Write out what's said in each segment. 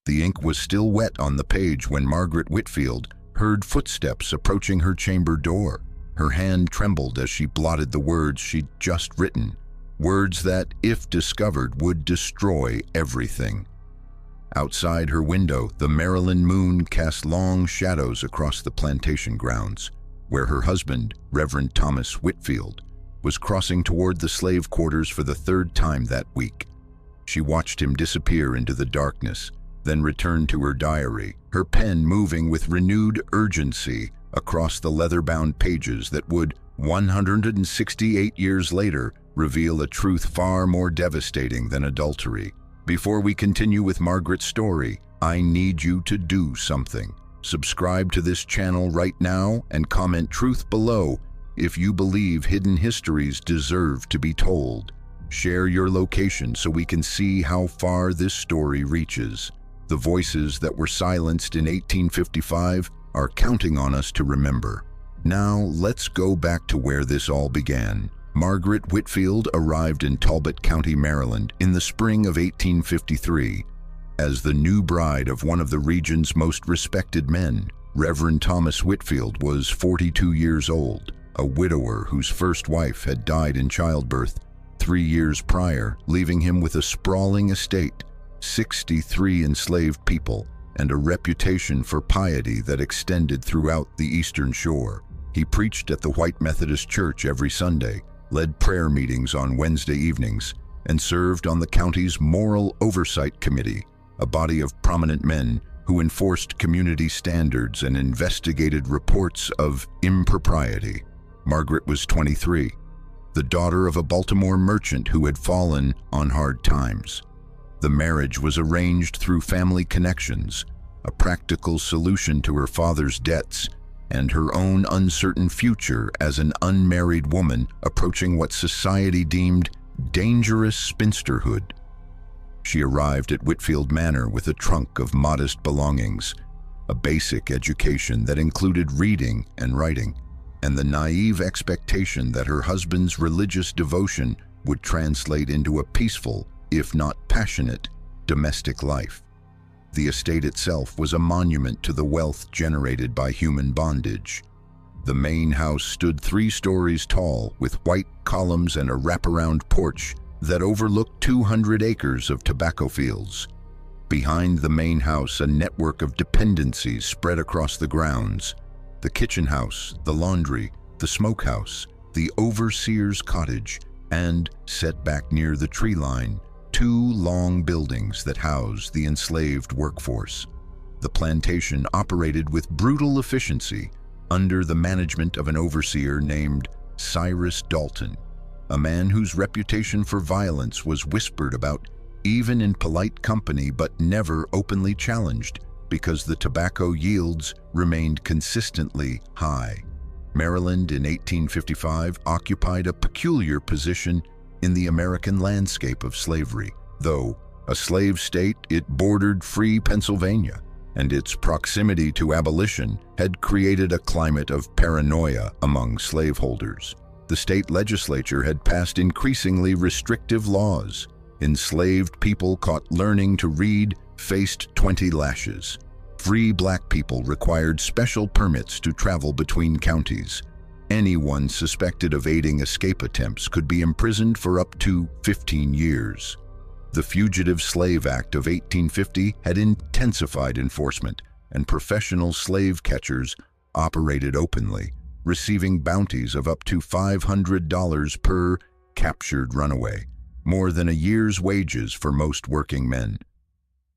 The ink was still wet on the page when Margaret Whitfield heard footsteps approaching her chamber door. Her hand trembled as she blotted the words she'd just written, words that, if discovered, would destroy everything. Outside her window, the Maryland moon cast long shadows across the plantation grounds, where her husband, Reverend Thomas Whitfield, was crossing toward the slave quarters for the third time that week. She watched him disappear into the darkness, then returned to her diary, her pen moving with renewed urgency across the leather-bound pages that would, 168 years later, reveal a truth far more devastating than adultery. Before we continue with Margaret's story, I need you to do something. Subscribe to this channel right now and comment truth below if you believe hidden histories deserve to be told. Share your location so we can see how far this story reaches. The voices that were silenced in 1855 are counting on us to remember. Now, let's go back to where this all began. Margaret Whitfield arrived in Talbot County, Maryland, in the spring of 1853 as the new bride of one of the region's most respected men. Reverend Thomas Whitfield was 42 years old, a widower whose first wife had died in childbirth 3 years prior, leaving him with a sprawling estate, 63 enslaved people, and a reputation for piety that extended throughout the Eastern Shore. He preached at the White Methodist Church every Sunday, led prayer meetings on Wednesday evenings, and served on the county's Moral Oversight Committee, a body of prominent men who enforced community standards and investigated reports of impropriety. Margaret was 23, the daughter of a Baltimore merchant who had fallen on hard times. The marriage was arranged through family connections, a practical solution to her father's debts and her own uncertain future as an unmarried woman approaching what society deemed dangerous spinsterhood. She arrived at Whitfield Manor with a trunk of modest belongings, a basic education that included reading and writing, and the naive expectation that her husband's religious devotion would translate into a peaceful, if not passionate, domestic life. The estate itself was a monument to the wealth generated by human bondage. The main house stood 3 stories tall, with white columns and a wraparound porch that overlooked 200 acres of tobacco fields. Behind the main house, a network of dependencies spread across the grounds: the kitchen house, the laundry, the smokehouse, the overseer's cottage, and, set back near the tree line, 2 long buildings that housed the enslaved workforce. The plantation operated with brutal efficiency under the management of an overseer named Cyrus Dalton, a man whose reputation for violence was whispered about even in polite company but never openly challenged because the tobacco yields remained consistently high. Maryland in 1855 occupied a peculiar position in the American landscape of slavery. Though a slave state, it bordered free Pennsylvania, and its proximity to abolition had created a climate of paranoia among slaveholders. The state legislature had passed increasingly restrictive laws. Enslaved people caught learning to read faced 20 lashes. Free black people required special permits to travel between counties. Anyone suspected of aiding escape attempts could be imprisoned for up to 15 years. The Fugitive Slave Act of 1850 had intensified enforcement, and professional slave catchers operated openly, receiving bounties of up to $500 per captured runaway, more than a year's wages for most working men.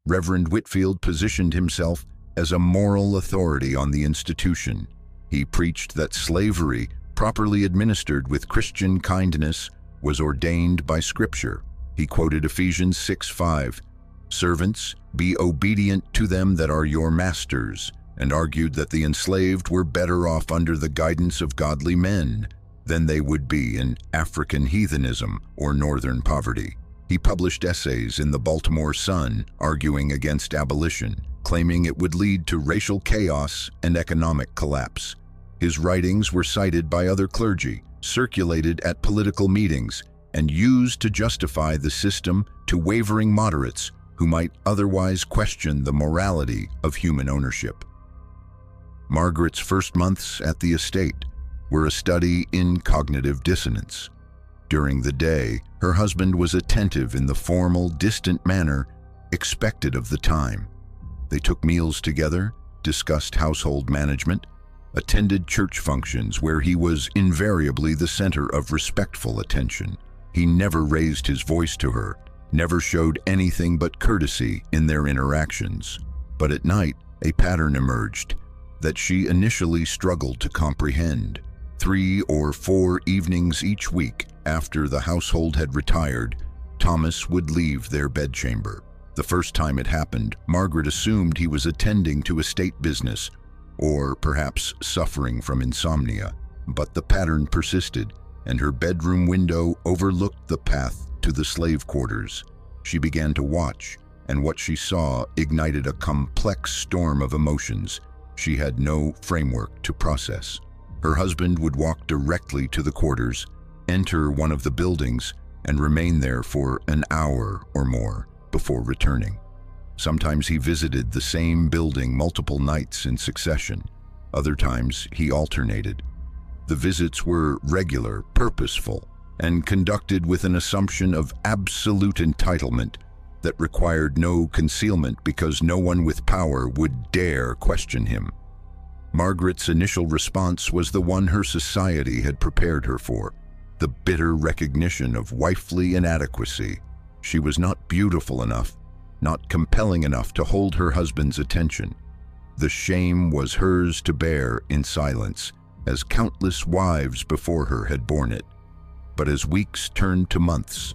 Reverend Whitfield positioned himself as a moral authority on the institution. He preached that slavery, properly administered with Christian kindness, was ordained by Scripture. He quoted Ephesians 6:5, "Servants, be obedient to them that are your masters," and argued that the enslaved were better off under the guidance of godly men than they would be in African heathenism or northern poverty. He published essays in the Baltimore Sun arguing against abolition, claiming it would lead to racial chaos and economic collapse. His writings were cited by other clergy, circulated at political meetings, and used to justify the system to wavering moderates who might otherwise question the morality of human ownership. Margaret's first months at the estate were a study in cognitive dissonance. During the day, her husband was attentive in the formal, distant manner expected of the time. They took meals together, discussed household management, attended church functions where he was invariably the center of respectful attention. He never raised his voice to her, never showed anything but courtesy in their interactions. But at night, a pattern emerged that she initially struggled to comprehend. 3 or 4 evenings each week after the household had retired, Thomas would leave their bedchamber. The first time it happened, Margaret assumed he was attending to estate business or perhaps suffering from insomnia. But the pattern persisted, and her bedroom window overlooked the path to the slave quarters. She began to watch, and what she saw ignited a complex storm of emotions she had no framework to process. Her husband would walk directly to the quarters, enter one of the buildings, and remain there for an hour or more before returning. Sometimes he visited the same building multiple nights in succession. Other times he alternated. The visits were regular, purposeful, and conducted with an assumption of absolute entitlement that required no concealment because no one with power would dare question him. Margaret's initial response was the one her society had prepared her for, the bitter recognition of wifely inadequacy. She was not beautiful enough, not compelling enough to hold her husband's attention. The shame was hers to bear in silence, as countless wives before her had borne it. But as weeks turned to months,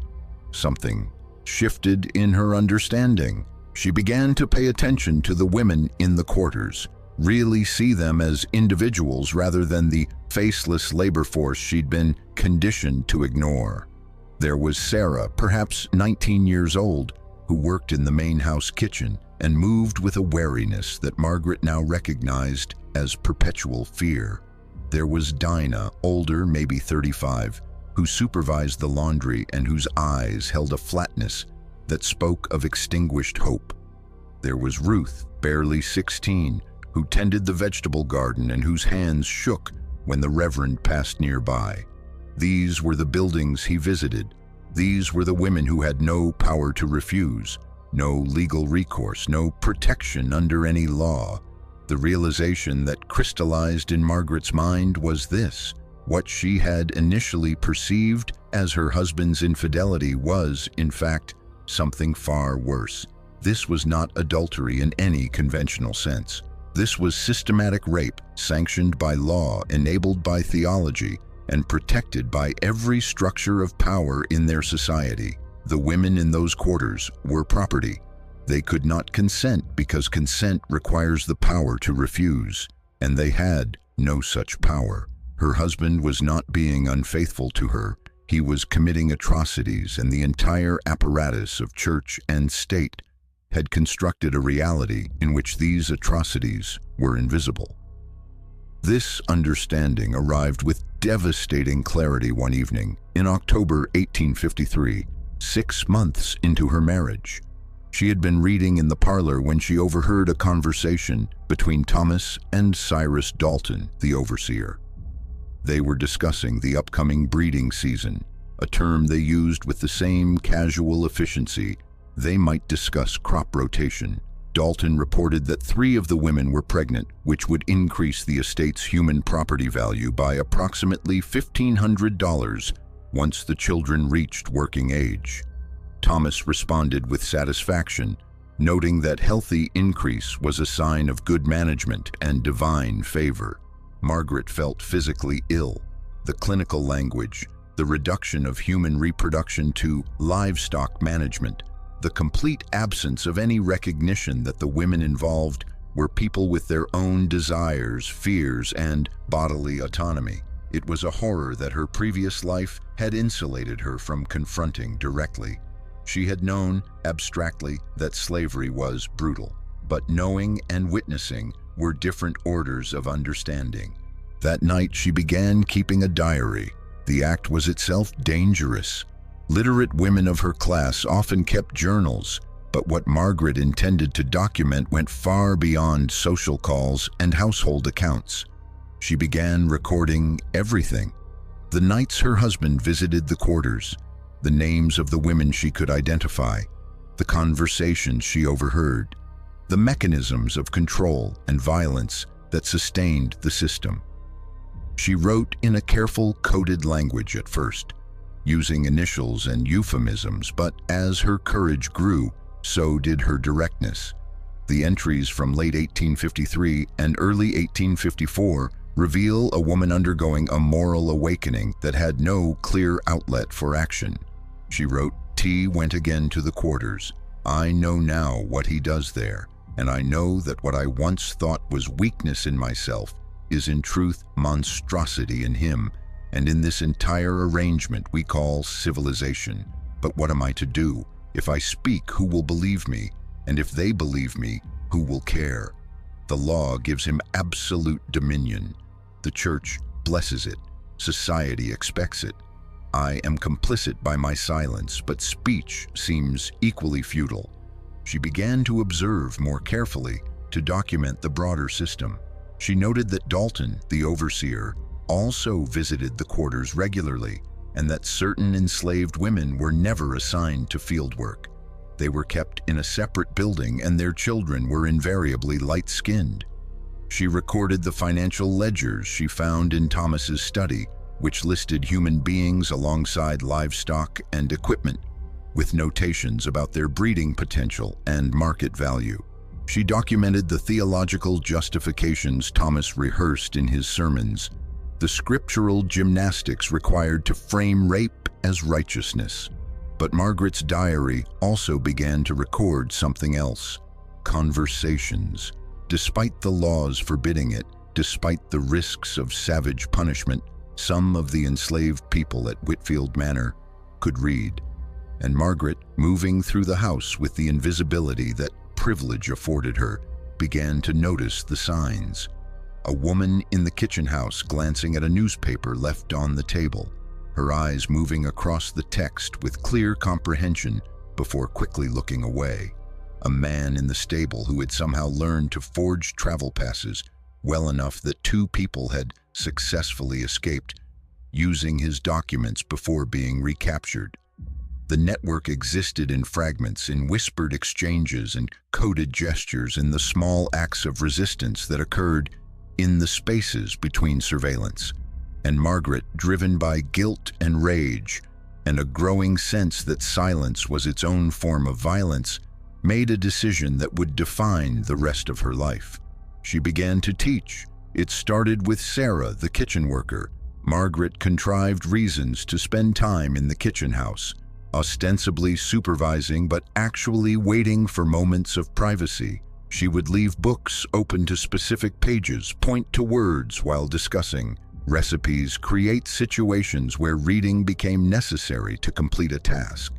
something shifted in her understanding. She began to pay attention to the women in the quarters, really see them as individuals rather than the faceless labor force she'd been conditioned to ignore. There was Sarah, perhaps 19 years old, who worked in the main house kitchen and moved with a wariness that Margaret now recognized as perpetual fear. There was Dinah, older, maybe 35, who supervised the laundry and whose eyes held a flatness that spoke of extinguished hope. There was Ruth, barely 16, who tended the vegetable garden and whose hands shook when the Reverend passed nearby. These were the buildings he visited. These were the women who had no power to refuse, no legal recourse, no protection under any law. The realization that crystallized in Margaret's mind was this: what she had initially perceived as her husband's infidelity was, in fact, something far worse. This was not adultery in any conventional sense. This was systematic rape, sanctioned by law, enabled by theology, and protected by every structure of power in their society. The women in those quarters were property. They could not consent because consent requires the power to refuse, and they had no such power. Her husband was not being unfaithful to her. He was committing atrocities, and the entire apparatus of church and state had constructed a reality in which these atrocities were invisible. This understanding arrived with devastating clarity one evening in October 1853, 6 months into her marriage. She had been reading in the parlor when she overheard a conversation between Thomas and Cyrus Dalton, the overseer. They were discussing the upcoming breeding season, a term they used with the same casual efficiency they might discuss crop rotation. Dalton reported that 3 of the women were pregnant, which would increase the estate's human property value by approximately $1,500 once the children reached working age. Thomas responded with satisfaction, noting that healthy increase was a sign of good management and divine favor. Margaret felt physically ill. The clinical language, the reduction of human reproduction to livestock management, the complete absence of any recognition that the women involved were people with their own desires, fears, and bodily autonomy. It was a horror that her previous life had insulated her from confronting directly. She had known, abstractly, that slavery was brutal, but knowing and witnessing were different orders of understanding. That night she began keeping a diary. The act was itself dangerous. Literate women of her class often kept journals, But what Margaret intended to document went far beyond social calls and household accounts. She began recording everything. The nights her husband visited the quarters, the names of the women she could identify, the conversations she overheard, the mechanisms of control and violence that sustained the system. She wrote in a careful, coded language at first, using initials and euphemisms, but as her courage grew, so did her directness. The entries from late 1853 and early 1854 reveal a woman undergoing a moral awakening that had no clear outlet for action. She wrote, "T went again to the quarters. I know now what he does there, and I know that what I once thought was weakness in myself is in truth monstrosity in him, and in this entire arrangement we call civilization. But what am I to do? If I speak, who will believe me? And if they believe me, who will care? The law gives him absolute dominion. The church blesses it. Society expects it. I am complicit by my silence, but speech seems equally futile." She began to observe more carefully, to document the broader system. She noted that Dalton, the overseer, also visited the quarters regularly, and that certain enslaved women were never assigned to field work. They were kept in a separate building, and their children were invariably light-skinned. She recorded the financial ledgers she found in Thomas's study, which listed human beings alongside livestock and equipment, with notations about their breeding potential and market value. She documented the theological justifications Thomas rehearsed in his sermons, the scriptural gymnastics required to frame rape as righteousness. But Margaret's diary also began to record something else: conversations. Despite the laws forbidding it, despite the risks of savage punishment, some of the enslaved people at Whitfield Manor could read. And Margaret, moving through the house with the invisibility that privilege afforded her, began to notice the signs. A woman in the kitchen house glancing at a newspaper left on the table, her eyes moving across the text with clear comprehension before quickly looking away. A man in the stable who had somehow learned to forge travel passes well enough that 2 people had successfully escaped, using his documents before being recaptured. The network existed in fragments, in whispered exchanges and coded gestures, in the small acts of resistance that occurred in the spaces between surveillance. And Margaret, driven by guilt and rage, and a growing sense that silence was its own form of violence, made a decision that would define the rest of her life. She began to teach. It started with Sarah, the kitchen worker. Margaret contrived reasons to spend time in the kitchen house, ostensibly supervising but actually waiting for moments of privacy. She would leave books open to specific pages, point to words while discussing recipes, create situations where reading became necessary to complete a task.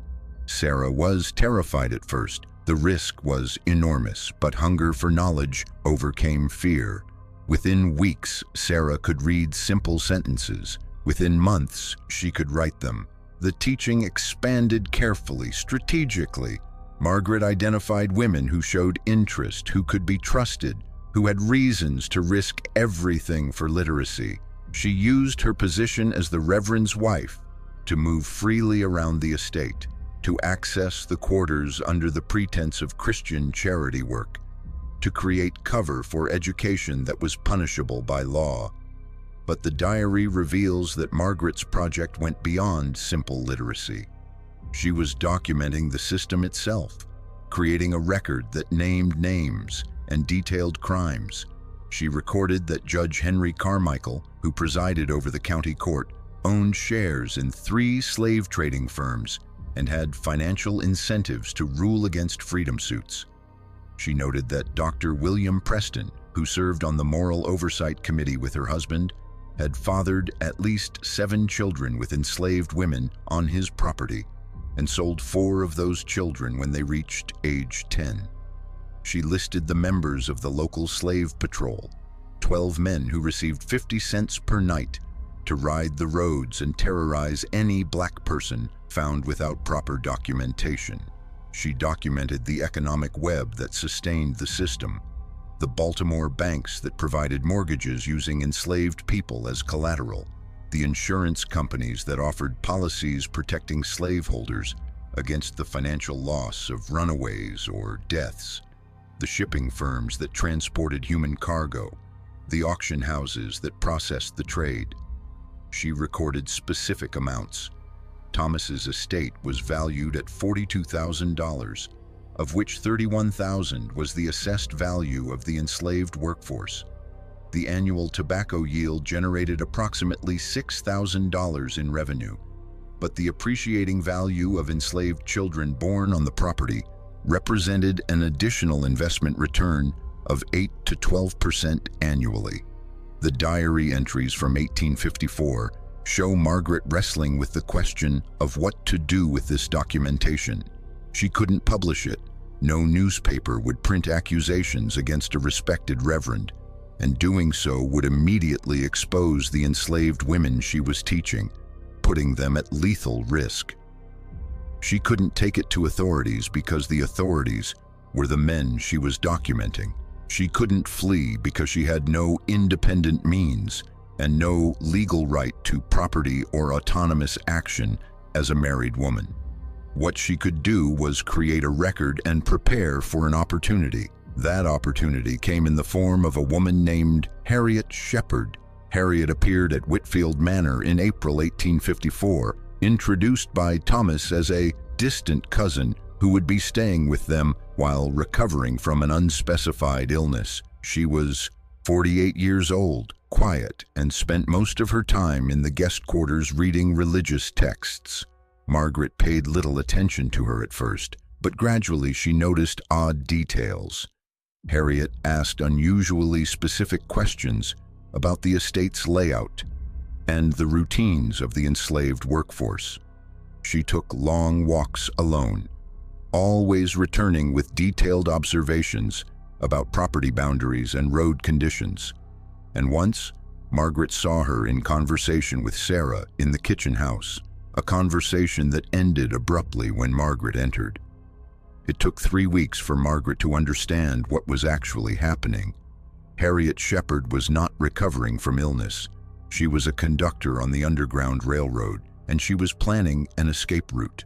Sarah was terrified at first. The risk was enormous, but hunger for knowledge overcame fear. Within weeks, Sarah could read simple sentences. Within months, she could write them. The teaching expanded carefully, strategically. Margaret identified women who showed interest, who could be trusted, who had reasons to risk everything for literacy. She used her position as the Reverend's wife to move freely around the estate, to access the quarters under the pretense of Christian charity work, to create cover for education that was punishable by law. But the diary reveals that Margaret's project went beyond simple literacy. She was documenting the system itself, creating a record that named names and detailed crimes. She recorded that Judge Henry Carmichael, who presided over the county court, owned shares in 3 slave trading firms and had financial incentives to rule against freedom suits. She noted that Dr. William Preston, who served on the Moral Oversight Committee with her husband, had fathered at least 7 children with enslaved women on his property and sold 4 of those children when they reached age 10. She listed the members of the local slave patrol, 12 men who received 50 cents per night to ride the roads and terrorize any black person found without proper documentation. She documented the economic web that sustained the system, the Baltimore banks that provided mortgages using enslaved people as collateral, the insurance companies that offered policies protecting slaveholders against the financial loss of runaways or deaths, the shipping firms that transported human cargo, the auction houses that processed the trade. She recorded specific amounts. Thomas's estate was valued at $42,000, of which $31,000 was the assessed value of the enslaved workforce. The annual tobacco yield generated approximately $6,000 in revenue, but the appreciating value of enslaved children born on the property represented an additional investment return of 8 to 12% annually. The diary entries from 1854 show Margaret wrestling with the question of what to do with this documentation. She couldn't publish it. No newspaper would print accusations against a respected reverend, and doing so would immediately expose the enslaved women she was teaching, putting them at lethal risk. She couldn't take it to authorities because the authorities were the men she was documenting. She couldn't flee because she had no independent means and no legal right to property or autonomous action as a married woman. What she could do was create a record and prepare for an opportunity. That opportunity came in the form of a woman named Harriet Shepherd. Harriet appeared at Whitfield Manor in April 1854, introduced by Thomas as a distant cousin who would be staying with them while recovering from an unspecified illness. She was 48 years old, quiet, and spent most of her time in the guest quarters reading religious texts. Margaret paid little attention to her at first, but gradually she noticed odd details. Harriet asked unusually specific questions about the estate's layout and the routines of the enslaved workforce. She took long walks alone, always returning with detailed observations about property boundaries and road conditions. And once, Margaret saw her in conversation with Sarah in the kitchen house, a conversation that ended abruptly when Margaret entered. It took 3 weeks for Margaret to understand what was actually happening. Harriet Shepherd was not recovering from illness. She was a conductor on the Underground Railroad, and she was planning an escape route.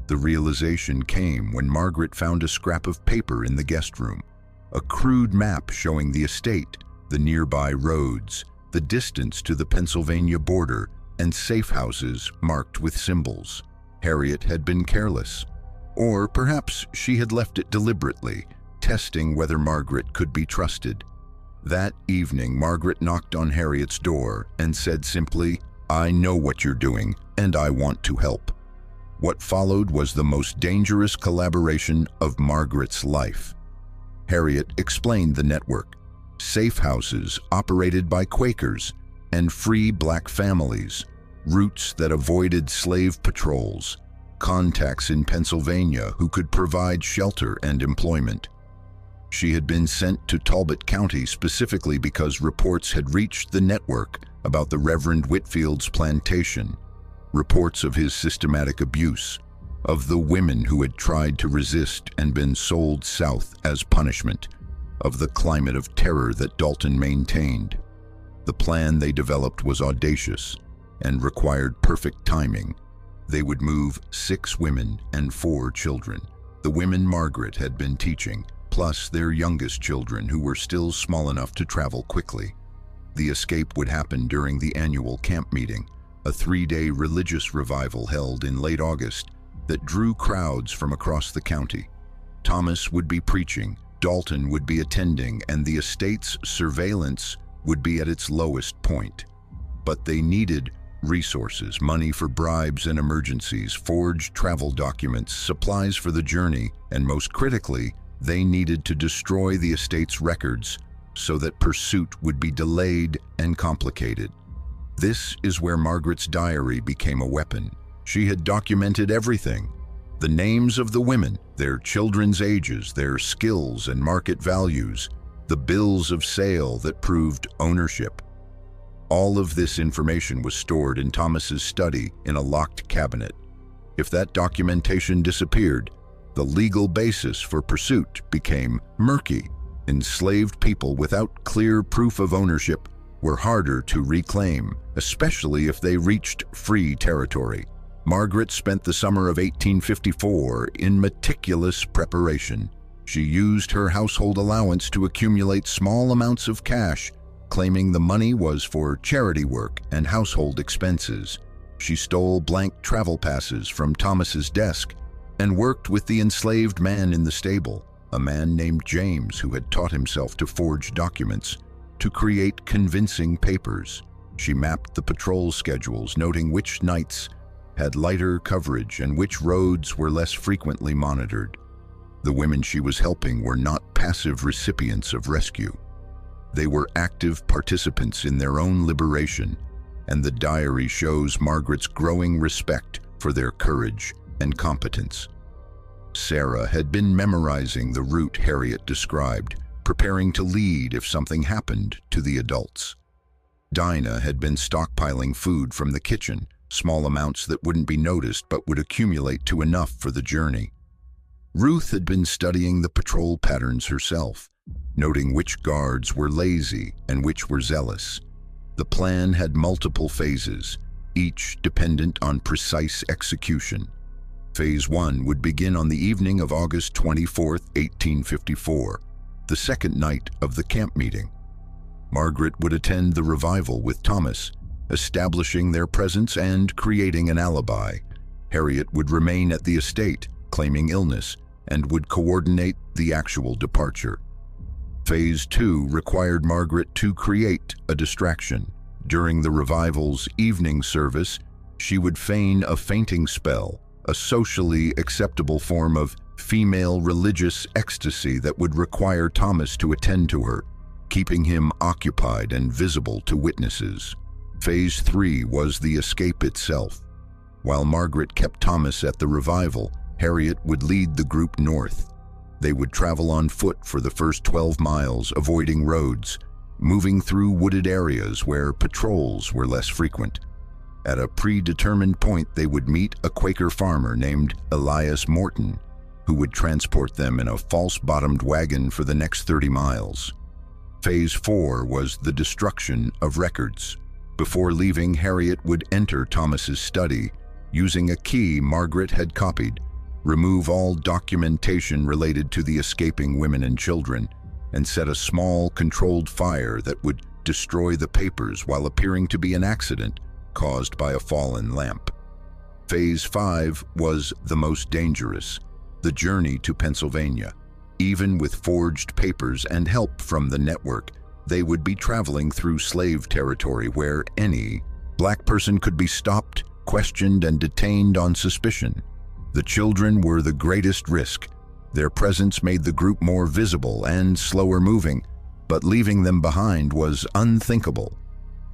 The realization came when Margaret found a scrap of paper in the guest room, a crude map showing the estate, the nearby roads, the distance to the Pennsylvania border, and safe houses marked with symbols. Harriet had been careless. Or perhaps she had left it deliberately, testing whether Margaret could be trusted. That evening, Margaret knocked on Harriet's door and said simply, "I know what you're doing, and I want to help." What followed was the most dangerous collaboration of Margaret's life. Harriet explained the network: safe houses operated by Quakers and free black families, routes that avoided slave patrols, contacts in Pennsylvania who could provide shelter and employment. She had been sent to Talbot County specifically because reports had reached the network about the Reverend Whitfield's plantation, reports of his systematic abuse, of the women who had tried to resist and been sold south as punishment, of the climate of terror that Dalton maintained. The plan they developed was audacious and required perfect timing. They would move 6 women and 4 children, the women Margaret had been teaching, plus their youngest children who were still small enough to travel quickly. The escape would happen during the annual camp meeting, a 3-day religious revival held in late August that drew crowds from across the county. Thomas would be preaching, Dalton would be attending, and the estate's surveillance would be at its lowest point. But they needed resources, money for bribes and emergencies, forged travel documents, supplies for the journey, and most critically, they needed to destroy the estate's records so that pursuit would be delayed and complicated. This is where Margaret's diary became a weapon. She had documented everything: the names of the women, their children's ages, their skills and market values, the bills of sale that proved ownership. All of this information was stored in Thomas's study in a locked cabinet. If that documentation disappeared, The legal basis for pursuit became murky. Enslaved people without clear proof of ownership were harder to reclaim, especially if they reached free territory. Margaret spent the summer of 1854 in meticulous preparation. She used her household allowance to accumulate small amounts of cash, claiming the money was for charity work and household expenses. She stole blank travel passes from Thomas's desk and worked with the enslaved man in the stable, a man named James who had taught himself to forge documents, to create convincing papers. She mapped the patrol schedules, noting which nights had lighter coverage and which roads were less frequently monitored. The women she was helping were not passive recipients of rescue. They were active participants in their own liberation, and the diary shows Margaret's growing respect for their courage and competence. Sarah had been memorizing the route Harriet described, preparing to lead if something happened to the adults. Dinah had been stockpiling food from the kitchen, small amounts that wouldn't be noticed but would accumulate to enough for the journey. Ruth had been studying the patrol patterns herself, noting which guards were lazy and which were zealous. The plan had multiple phases, each dependent on precise execution. Phase 1 would begin on the evening of August 24, 1854, the second night of the camp meeting. Margaret would attend the revival with Thomas, establishing their presence and creating an alibi. Harriet would remain at the estate, claiming illness, and would coordinate the actual departure. Phase 2 required Margaret to create a distraction. During the revival's evening service, she would feign a fainting spell, a socially acceptable form of female religious ecstasy that would require Thomas to attend to her, keeping him occupied and visible to witnesses. Phase 3 was the escape itself. While Margaret kept Thomas at the revival, Harriet would lead the group north. They would travel on foot for the first 12 miles, avoiding roads, moving through wooded areas where patrols were less frequent. At a predetermined point, they would meet a Quaker farmer named Elias Morton, who would transport them in a false-bottomed wagon for the next 30 miles. Phase 4 was the destruction of records. Before leaving, Harriet would enter Thomas's study, using a key Margaret had copied, remove all documentation related to the escaping women and children, and set a small, controlled fire that would destroy the papers while appearing to be an accident caused by a fallen lamp. Phase 5 was the most dangerous, the journey to Pennsylvania. Even with forged papers and help from the network, they would be traveling through slave territory where any black person could be stopped, questioned, and detained on suspicion. The children were the greatest risk. Their presence made the group more visible and slower moving, but leaving them behind was unthinkable.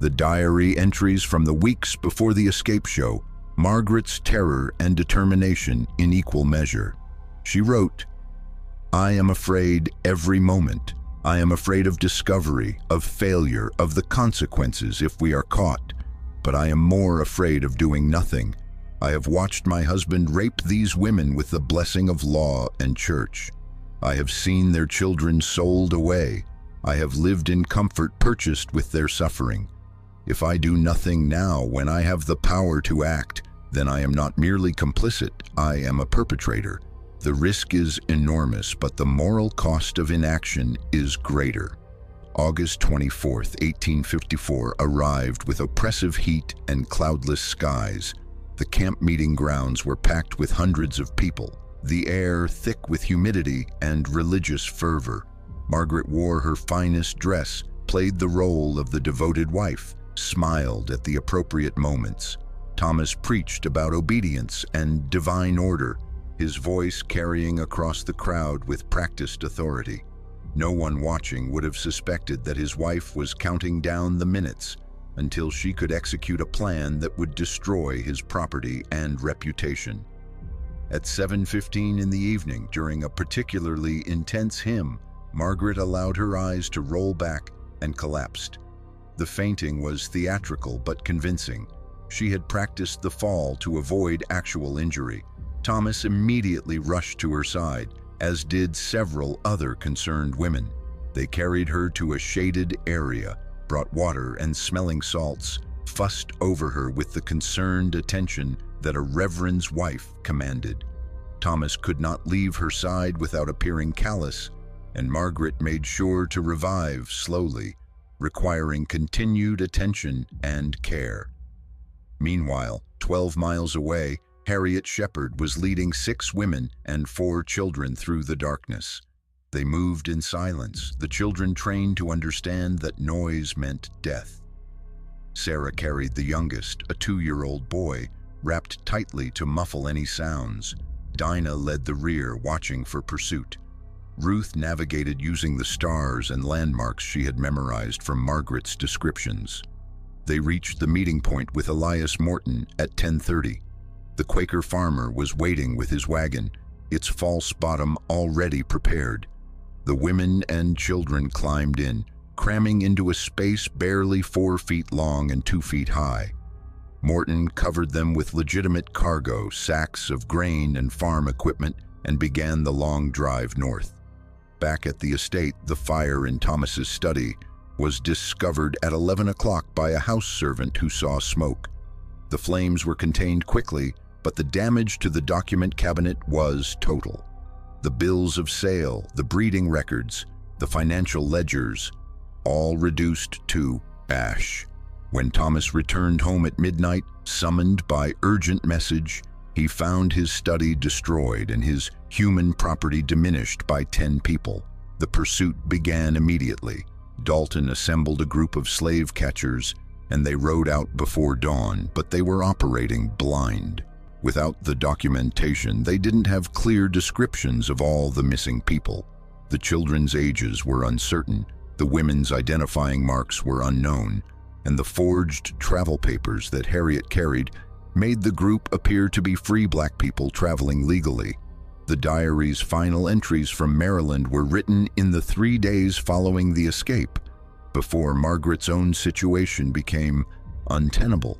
The diary entries from the weeks before the escape show Margaret's terror and determination in equal measure. She wrote, "I am afraid every moment. I am afraid of discovery, of failure, of the consequences if we are caught. But I am more afraid of doing nothing. I have watched my husband rape these women with the blessing of law and church. I have seen their children sold away. I have lived in comfort purchased with their suffering. If I do nothing now when I have the power to act, then I am not merely complicit, I am a perpetrator. The risk is enormous, but the moral cost of inaction is greater." August 24, 1854 arrived with oppressive heat and cloudless skies. The camp meeting grounds were packed with hundreds of people, the air thick with humidity and religious fervor. Margaret wore her finest dress, played the role of the devoted wife, smiled at the appropriate moments. Thomas preached about obedience and divine order, his voice carrying across the crowd with practiced authority. No one watching would have suspected that his wife was counting down the minutes until she could execute a plan that would destroy his property and reputation. At 7:15 in the evening, during a particularly intense hymn, Margaret allowed her eyes to roll back and collapsed. The fainting was theatrical but convincing. She had practiced the fall to avoid actual injury. Thomas immediately rushed to her side, as did several other concerned women. They carried her to a shaded area, brought water and smelling salts, fussed over her with the concerned attention that a reverend's wife commanded. Thomas could not leave her side without appearing callous, and Margaret made sure to revive slowly, requiring continued attention and care. Meanwhile, 12 miles away, Harriet Shepherd was leading 6 women and 4 children through the darkness. They moved in silence, the children trained to understand that noise meant death. Sarah carried the youngest, a 2-year-old boy, wrapped tightly to muffle any sounds. Dinah led the rear, watching for pursuit. Ruth navigated using the stars and landmarks she had memorized from Margaret's descriptions. They reached the meeting point with Elias Morton at 10:30. The Quaker farmer was waiting with his wagon, its false bottom already prepared. The women and children climbed in, cramming into a space barely 4 feet long and 2 feet high. Morton covered them with legitimate cargo, sacks of grain and farm equipment, and began the long drive north. Back at the estate, the fire in Thomas's study was discovered at 11 o'clock by a house servant who saw smoke. The flames were contained quickly, but the damage to the document cabinet was total. The bills of sale, the breeding records, the financial ledgers, all reduced to ash. When Thomas returned home at midnight, summoned by urgent message, he found his study destroyed and his human property diminished by 10 people. The pursuit began immediately. Dalton assembled a group of slave catchers, and they rode out before dawn, but they were operating blind. Without the documentation, they didn't have clear descriptions of all the missing people. The children's ages were uncertain, the women's identifying marks were unknown, and the forged travel papers that Harriet carried made the group appear to be free black people traveling legally. The diary's final entries from Maryland were written in the 3 days following the escape, before Margaret's own situation became untenable.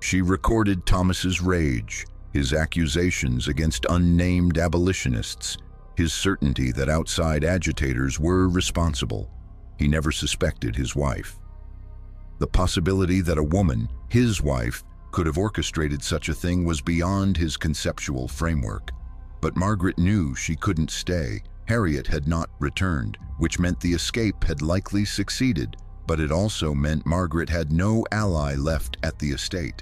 She recorded Thomas's rage, his accusations against unnamed abolitionists, his certainty that outside agitators were responsible. He never suspected his wife. The possibility that a woman, his wife, could have orchestrated such a thing was beyond his conceptual framework. But Margaret knew she couldn't stay. Harriet had not returned, which meant the escape had likely succeeded, but it also meant Margaret had no ally left at the estate,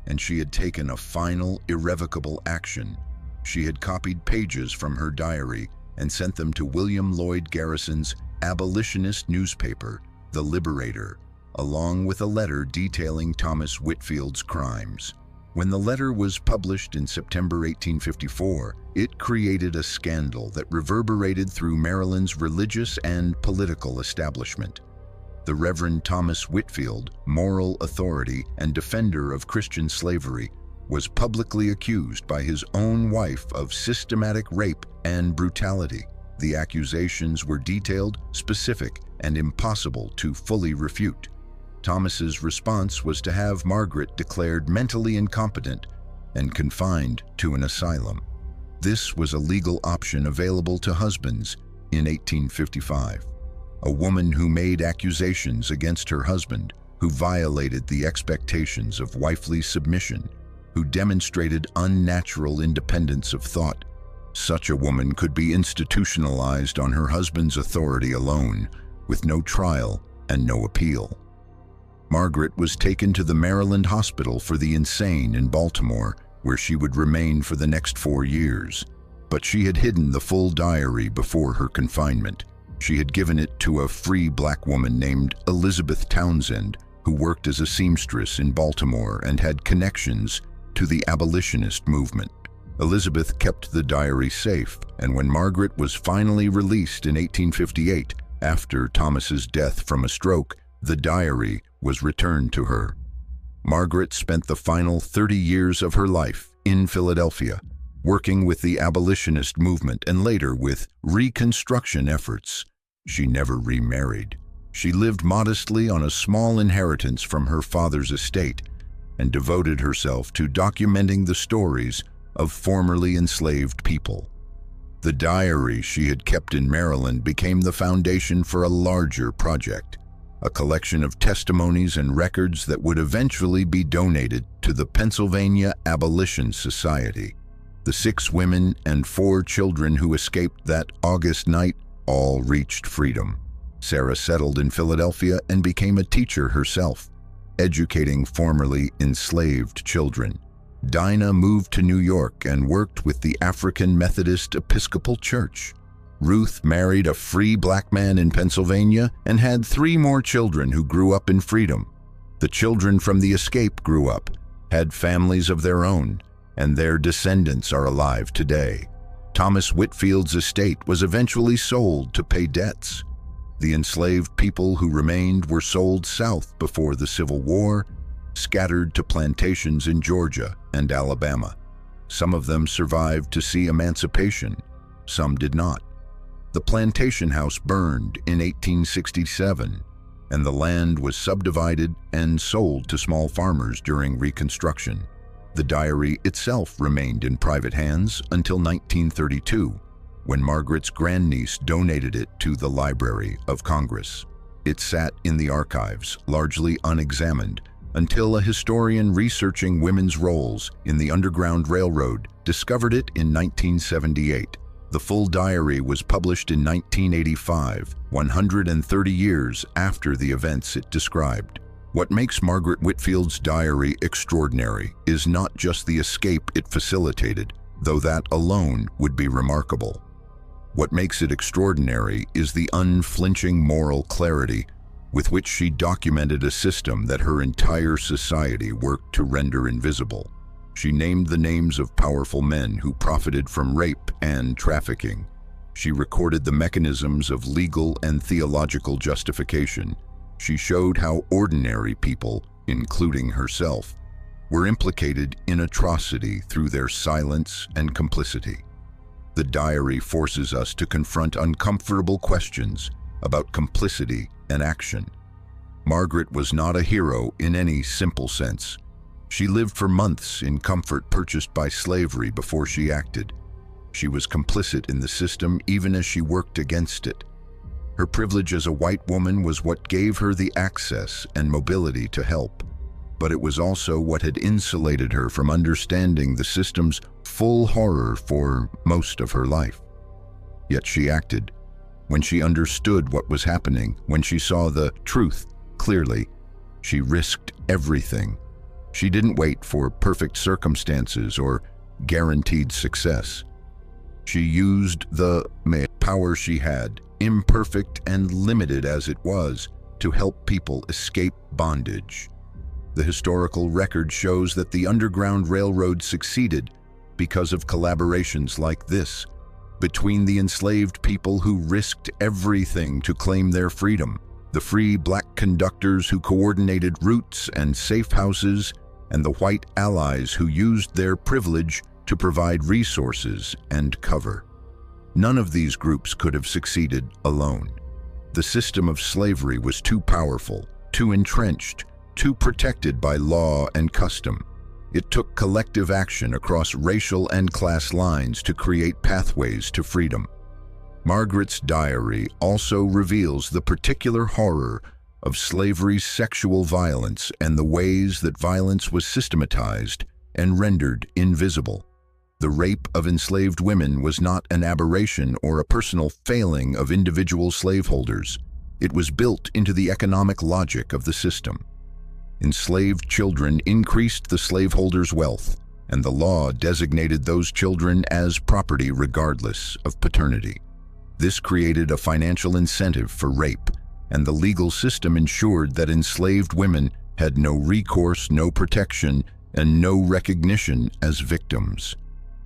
and she had taken a final, irrevocable action. She had copied pages from her diary and sent them to William Lloyd Garrison's abolitionist newspaper, The Liberator, along with a letter detailing Thomas Whitfield's crimes. When the letter was published in September 1854, it created a scandal that reverberated through Maryland's religious and political establishment. The Reverend Thomas Whitfield, moral authority and defender of Christian slavery, was publicly accused by his own wife of systematic rape and brutality. The accusations were detailed, specific, and impossible to fully refute. Thomas's response was to have Margaret declared mentally incompetent and confined to an asylum. This was a legal option available to husbands in 1855. A woman who made accusations against her husband, who violated the expectations of wifely submission, who demonstrated unnatural independence of thought. Such a woman could be institutionalized on her husband's authority alone, with no trial and no appeal. Margaret was taken to the Maryland Hospital for the Insane in Baltimore, where she would remain for the next 4 years. But she had hidden the full diary before her confinement. She had given it to a free black woman named Elizabeth Townsend, who worked as a seamstress in Baltimore and had connections to the abolitionist movement. Elizabeth kept the diary safe, and when Margaret was finally released in 1858, after Thomas's death from a stroke, the diary was returned to her. Margaret spent the final 30 years of her life in Philadelphia, working with the abolitionist movement and later with Reconstruction efforts. She never remarried. She lived modestly on a small inheritance from her father's estate and devoted herself to documenting the stories of formerly enslaved people. The diary she had kept in Maryland became the foundation for a larger project, a collection of testimonies and records that would eventually be donated to the Pennsylvania Abolition Society. The 6 women and 4 children who escaped that August night all reached freedom. Sarah settled in Philadelphia and became a teacher herself, educating formerly enslaved children. Dinah moved to New York and worked with the African Methodist Episcopal Church. Ruth married a free black man in Pennsylvania and had 3 more children who grew up in freedom. The children from the escape grew up, had families of their own, and their descendants are alive today. Thomas Whitfield's estate was eventually sold to pay debts. The enslaved people who remained were sold south before the Civil War, scattered to plantations in Georgia and Alabama. Some of them survived to see emancipation, some did not. The plantation house burned in 1867, and the land was subdivided and sold to small farmers during Reconstruction. The diary itself remained in private hands until 1932, when Margaret's grandniece donated it to the Library of Congress. It sat in the archives, largely unexamined, until a historian researching women's roles in the Underground Railroad discovered it in 1978. The full diary was published in 1985, 130 years after the events it described. What makes Margaret Whitfield's diary extraordinary is not just the escape it facilitated, though that alone would be remarkable. What makes it extraordinary is the unflinching moral clarity with which she documented a system that her entire society worked to render invisible. She named the names of powerful men who profited from rape and trafficking. She recorded the mechanisms of legal and theological justification. She showed how ordinary people, including herself, were implicated in atrocity through their silence and complicity. The diary forces us to confront uncomfortable questions about complicity and action. Margaret was not a hero in any simple sense. She lived for months in comfort purchased by slavery before she acted. She was complicit in the system even as she worked against it. Her privilege as a white woman was what gave her the access and mobility to help, but it was also what had insulated her from understanding the system's full horror for most of her life. Yet she acted. When she understood what was happening, when she saw the truth clearly, she risked everything. She didn't wait for perfect circumstances or guaranteed success. She used the power she had, imperfect and limited as it was, to help people escape bondage. The historical record shows that the Underground Railroad succeeded because of collaborations like this between the enslaved people who risked everything to claim their freedom, the free black conductors who coordinated routes and safe houses, and the white allies who used their privilege to provide resources and cover. None of these groups could have succeeded alone. The system of slavery was too powerful, too entrenched, too protected by law and custom. It took collective action across racial and class lines to create pathways to freedom. Margaret's diary also reveals the particular horror of slavery's sexual violence and the ways that violence was systematized and rendered invisible. The rape of enslaved women was not an aberration or a personal failing of individual slaveholders. It was built into the economic logic of the system. Enslaved children increased the slaveholders' wealth, and the law designated those children as property regardless of paternity. This created a financial incentive for rape, and the legal system ensured that enslaved women had no recourse, no protection, and no recognition as victims.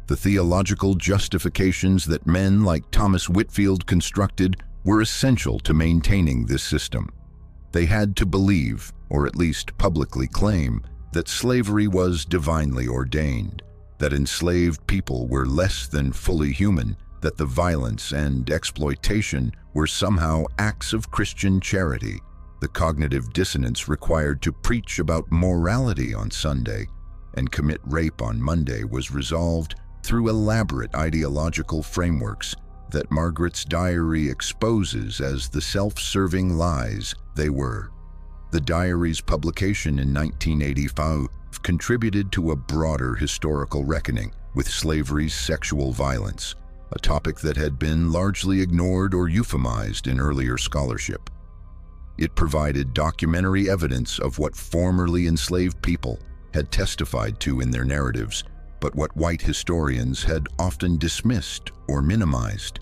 The theological justifications that men like Thomas Whitfield constructed were essential to maintaining this system. They had to believe, or at least publicly claim, that slavery was divinely ordained, that enslaved people were less than fully human, that the violence and exploitation were somehow acts of Christian charity. The cognitive dissonance required to preach about morality on Sunday and commit rape on Monday was resolved through elaborate ideological frameworks that Margaret's diary exposes as the self-serving lies they were. The diary's publication in 1985 contributed to a broader historical reckoning with slavery's sexual violence, a topic that had been largely ignored or euphemized in earlier scholarship. It provided documentary evidence of what formerly enslaved people had testified to in their narratives, but what white historians had often dismissed or minimized.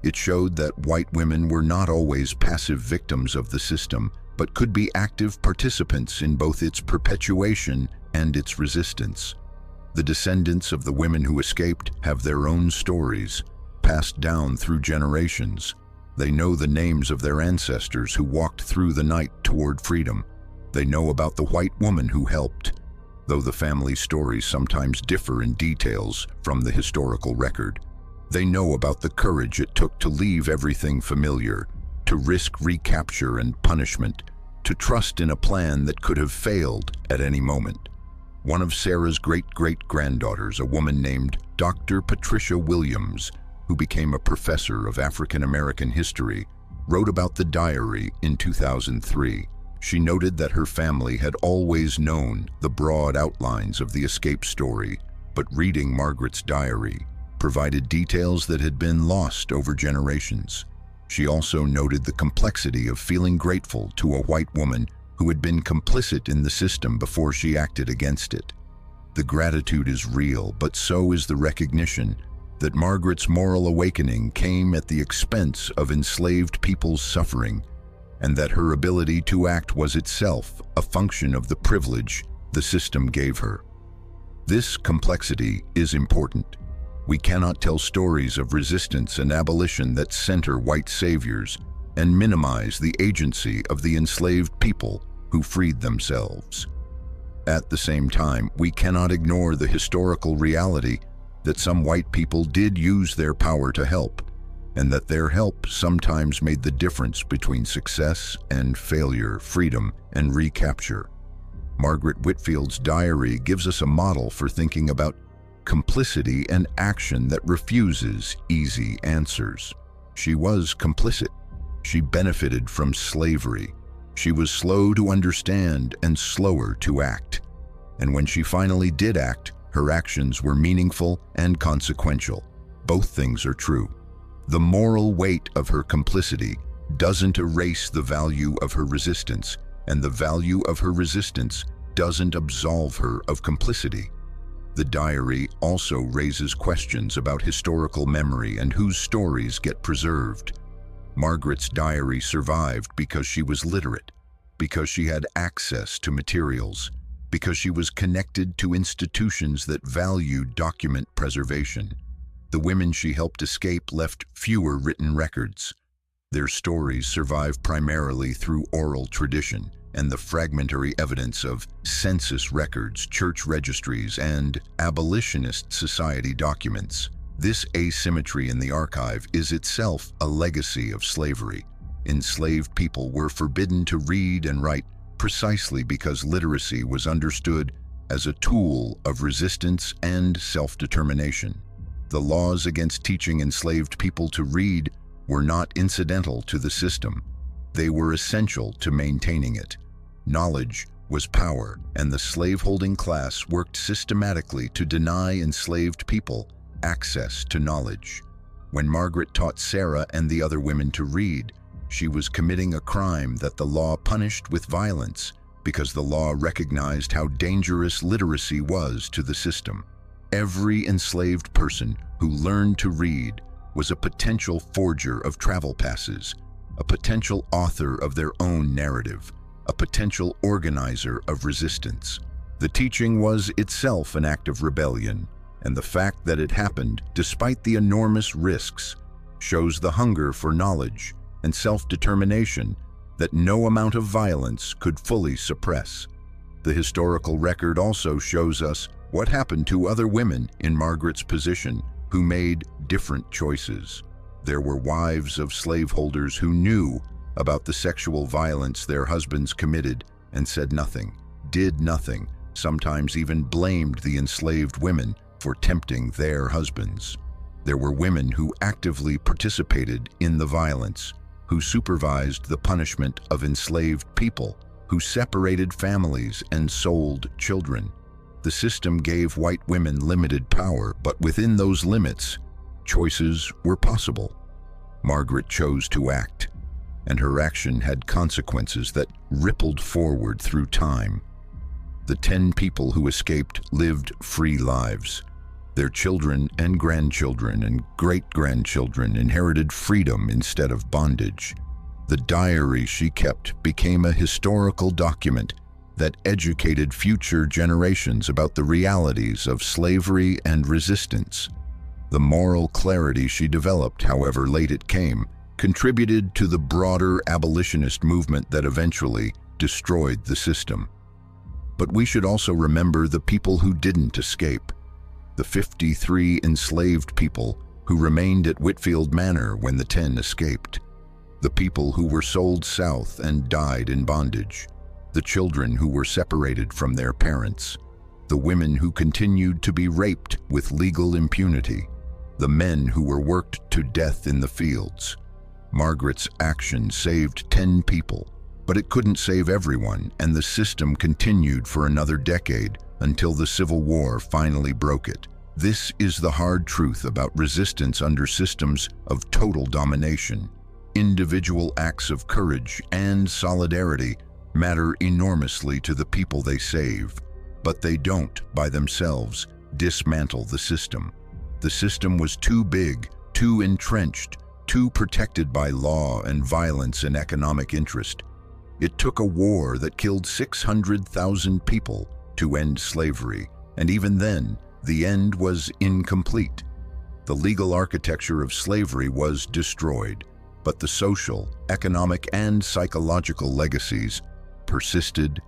It showed that white women were not always passive victims of the system, but could be active participants in both its perpetuation and its resistance. The descendants of the women who escaped have their own stories, passed down through generations. They know the names of their ancestors who walked through the night toward freedom. They know about the white woman who helped, though the family stories sometimes differ in details from the historical record. They know about the courage it took to leave everything familiar, to risk recapture and punishment, to trust in a plan that could have failed at any moment. One of Sarah's great-great-granddaughters, a woman named Dr. Patricia Williams, who became a professor of African American history, wrote about the diary in 2003. She noted that her family had always known the broad outlines of the escape story, but reading Margaret's diary provided details that had been lost over generations. She also noted the complexity of feeling grateful to a white woman who had been complicit in the system before she acted against it. The gratitude is real, but so is the recognition that Margaret's moral awakening came at the expense of enslaved people's suffering, and that her ability to act was itself a function of the privilege the system gave her. This complexity is important. We cannot tell stories of resistance and abolition that center white saviors and minimize the agency of the enslaved people who freed themselves. At the same time, we cannot ignore the historical reality that some white people did use their power to help, and that their help sometimes made the difference between success and failure, freedom and recapture. Margaret Whitfield's diary gives us a model for thinking about complicity and action that refuses easy answers. She was complicit. She benefited from slavery. She was slow to understand and slower to act. And when she finally did act, her actions were meaningful and consequential. Both things are true. The moral weight of her complicity doesn't erase the value of her resistance, and the value of her resistance doesn't absolve her of complicity. The diary also raises questions about historical memory and whose stories get preserved. Margaret's diary survived because she was literate, because she had access to materials, because she was connected to institutions that valued document preservation. The women she helped escape left fewer written records. Their stories survive primarily through oral tradition and the fragmentary evidence of census records, church registries, and abolitionist society documents. This asymmetry in the archive is itself a legacy of slavery. Enslaved people were forbidden to read and write precisely because literacy was understood as a tool of resistance and self-determination. The laws against teaching enslaved people to read were not incidental to the system. They were essential to maintaining it. Knowledge was power, and the slaveholding class worked systematically to deny enslaved people access to knowledge. When Margaret taught Sarah and the other women to read, she was committing a crime that the law punished with violence because the law recognized how dangerous literacy was to the system. Every enslaved person who learned to read was a potential forger of travel passes, a potential author of their own narrative, a potential organizer of resistance. The teaching was itself an act of rebellion, and the fact that it happened despite the enormous risks shows the hunger for knowledge and self-determination that no amount of violence could fully suppress. The historical record also shows us what happened to other women in Margaret's position who made different choices. There were wives of slaveholders who knew about the sexual violence their husbands committed and said nothing, did nothing, sometimes even blamed the enslaved women for tempting their husbands. There were women who actively participated in the violence, who supervised the punishment of enslaved people, who separated families and sold children. The system gave white women limited power, but within those limits, choices were possible. Margaret chose to act, and her action had consequences that rippled forward through time. The 10 people who escaped lived free lives. Their children and grandchildren and great-grandchildren inherited freedom instead of bondage. The diary she kept became a historical document that educated future generations about the realities of slavery and resistance. The moral clarity she developed, however late it came, contributed to the broader abolitionist movement that eventually destroyed the system. But we should also remember the people who didn't escape, the 53 enslaved people who remained at Whitfield Manor when the 10 escaped, the people who were sold south and died in bondage, the children who were separated from their parents, the women who continued to be raped with legal impunity, the men who were worked to death in the fields. Margaret's action saved 10 people, but it couldn't save everyone, and the system continued for another decade until the Civil War finally broke it. This is the hard truth about resistance under systems of total domination. Individual acts of courage and solidarity matter enormously to the people they save, but they don't, by themselves, dismantle the system. The system was too big, too entrenched, too protected by law and violence and economic interest. It took a war that killed 600,000 people to end slavery, and even then, the end was incomplete. The legal architecture of slavery was destroyed, but the social, economic, and psychological legacies persisted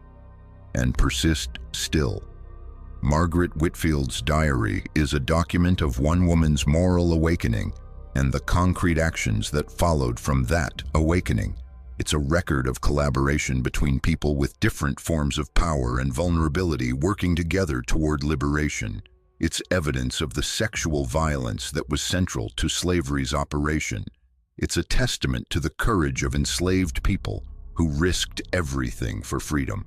and persist still. Margaret Whitfield's diary is a document of one woman's moral awakening and the concrete actions that followed from that awakening. It's a record of collaboration between people with different forms of power and vulnerability working together toward liberation. It's evidence of the sexual violence that was central to slavery's operation. It's a testament to the courage of enslaved people who risked everything for freedom.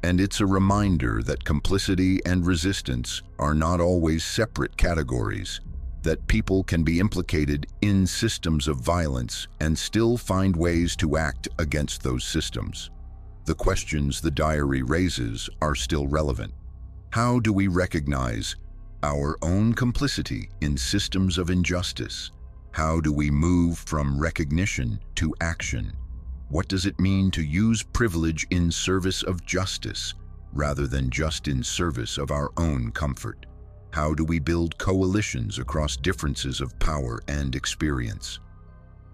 And it's a reminder that complicity and resistance are not always separate categories, that people can be implicated in systems of violence and still find ways to act against those systems. The questions the diary raises are still relevant. How do we recognize our own complicity in systems of injustice? How do we move from recognition to action? What does it mean to use privilege in service of justice rather than just in service of our own comfort? How do we build coalitions across differences of power and experience?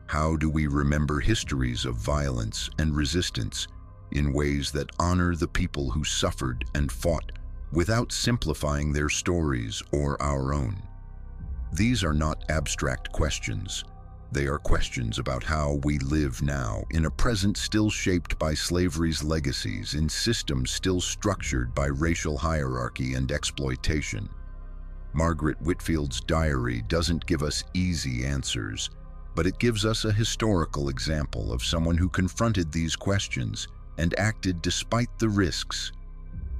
How do we remember histories of violence and resistance in ways that honor the people who suffered and fought without simplifying their stories or our own? These are not abstract questions. They are questions about how we live now, in a present still shaped by slavery's legacies, in systems still structured by racial hierarchy and exploitation. Margaret Whitfield's diary doesn't give us easy answers, but it gives us a historical example of someone who confronted these questions and acted despite the risks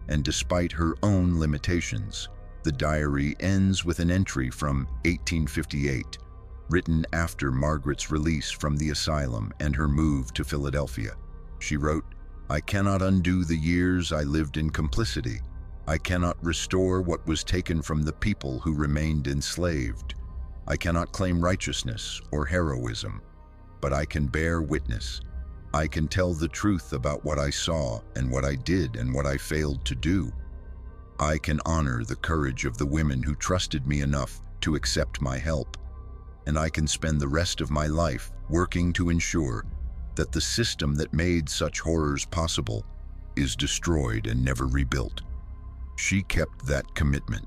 and despite her own limitations. The diary ends with an entry from 1858, written after Margaret's release from the asylum and her move to Philadelphia. She wrote, "I cannot undo the years I lived in complicity. I cannot restore what was taken from the people who remained enslaved. I cannot claim righteousness or heroism, but I can bear witness. I can tell the truth about what I saw and what I did and what I failed to do. I can honor the courage of the women who trusted me enough to accept my help. And I can spend the rest of my life working to ensure that the system that made such horrors possible is destroyed and never rebuilt." She kept that commitment.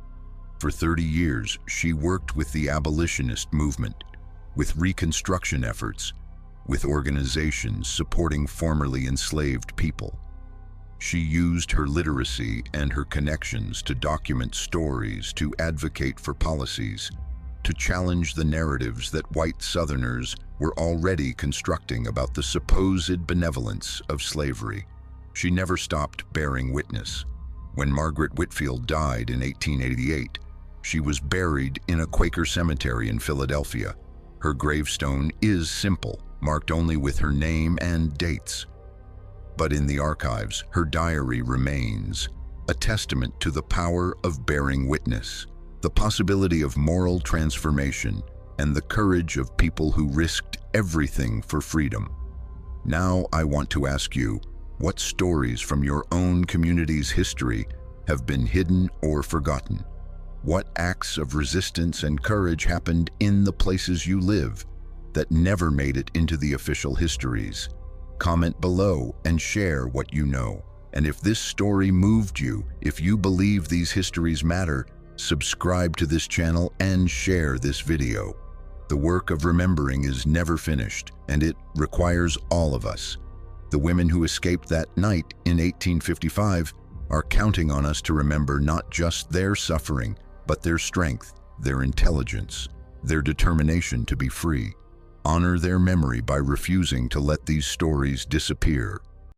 For 30 years, she worked with the abolitionist movement, with reconstruction efforts, with organizations supporting formerly enslaved people. She used her literacy and her connections to document stories, to advocate for policies, to challenge the narratives that white Southerners were already constructing about the supposed benevolence of slavery. She never stopped bearing witness. When Margaret Whitfield died in 1888, she was buried in a Quaker cemetery in Philadelphia. Her gravestone is simple, marked only with her name and dates. But in the archives, her diary remains, a testament to the power of bearing witness, the possibility of moral transformation, and the courage of people who risked everything for freedom. Now I want to ask you, what stories from your own community's history have been hidden or forgotten? What acts of resistance and courage happened in the places you live that never made it into the official histories? Comment below and share what you know. And if this story moved you, if you believe these histories matter, subscribe to this channel and share this video. The work of remembering is never finished, and it requires all of us. The women who escaped that night in 1855 are counting on us to remember not just their suffering, but their strength, their intelligence, their determination to be free. Honor their memory by refusing to let these stories disappear.